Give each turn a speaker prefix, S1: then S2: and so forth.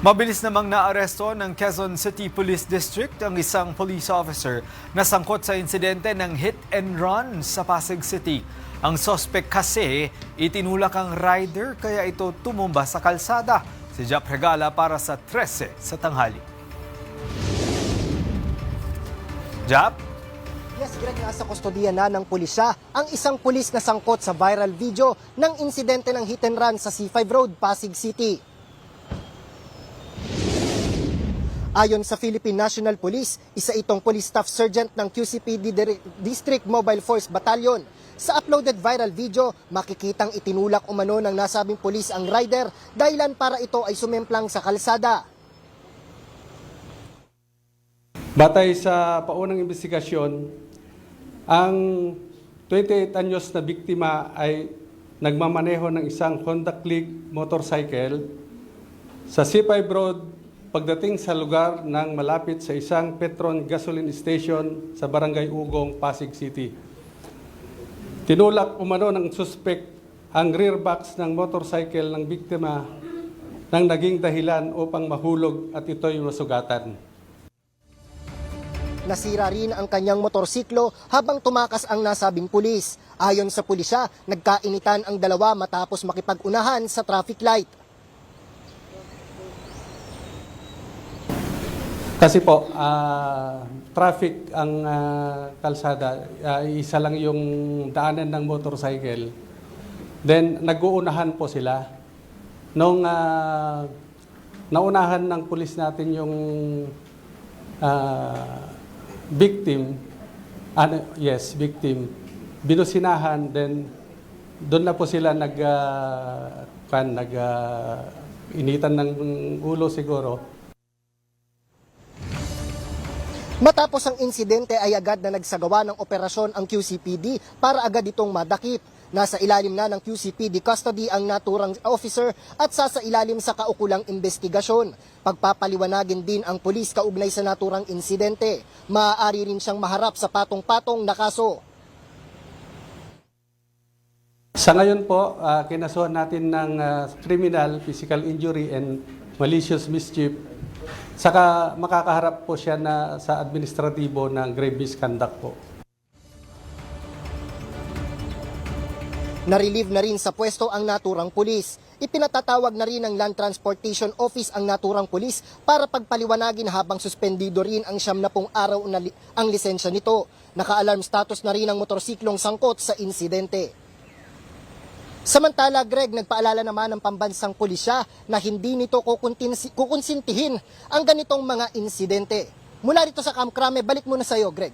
S1: Mabilis namang naaresto ng Quezon City Police District ang isang police officer na sangkot sa insidente ng hit and run sa Pasig City. Ang sospek kasi itinulak ang rider kaya ito tumumba sa kalsada. Si Jap Regala para sa 13 sa tanghali. Jap?
S2: Yes, Greg, nasa kustodiya na ng pulisya ang isang pulis na sangkot sa viral video ng insidente ng hit and run sa C5 Road, Pasig City. Ayon sa Philippine National Police, isa itong police staff sergeant ng QCPD District Mobile Force Battalion. Sa uploaded viral video, makikitang itinulak umano ng nasabing pulis ang rider dahilan para ito ay sumemplang sa kalsada.
S3: Batay sa paunang investigasyon, ang 28 anyos na biktima ay nagmamaneho ng isang Honda Click motorcycle sa C5 Road pagdating sa lugar ng malapit sa isang Petron gasoline station sa Barangay Ugong, Pasig City. Tinulak umano ng suspect ang rear box ng motorcycle ng biktima nang naging dahilan upang mahulog at ito'y masugatan.
S2: Nasira rin ang kanyang motorsiklo habang tumakas ang nasabing pulis. Ayon sa pulisya, nagkainitan ang dalawa matapos makipag-unahan sa traffic light.
S3: Kasi po, traffic ang kalsada, isa lang yung daanan ng motorcycle. Then, nag-uunahan po sila. Nung naunahan ng pulis natin yung victim, victim, binusinahan, then doon na po sila initan ng ulo siguro.
S2: Matapos ang insidente ay agad na nagsagawa ng operasyon ang QCPD para agad itong madakip. Nasa ilalim na ng QCPD custody ang naturang officer at sasailalim sa kaukulang investigasyon. Pagpapaliwanagin din ang pulis kaugnay sa naturang insidente. Maaari rin siyang maharap sa patong-patong na kaso.
S3: Sa ngayon po, kinasuhan natin ng criminal, physical injury, and malicious mischief. Saka makakaharap po siya sa administratibo ng grave misconduct po.
S2: Narelieve na rin sa pwesto ang naturang pulis. Ipinatatawag na rin ng Land Transportation Office ang naturang pulis para pagpaliwanagin habang suspendido rin ang 70 araw ang lisensya nito. Naka-alarm status na rin ang motorsiklong sangkot sa insidente. Samantala, Greg, nagpaalala naman ng pambansang pulisya na hindi nito kukonsintihin ang ganitong mga insidente. Mula rito sa Camp Crame, balik muna sa iyo, Greg.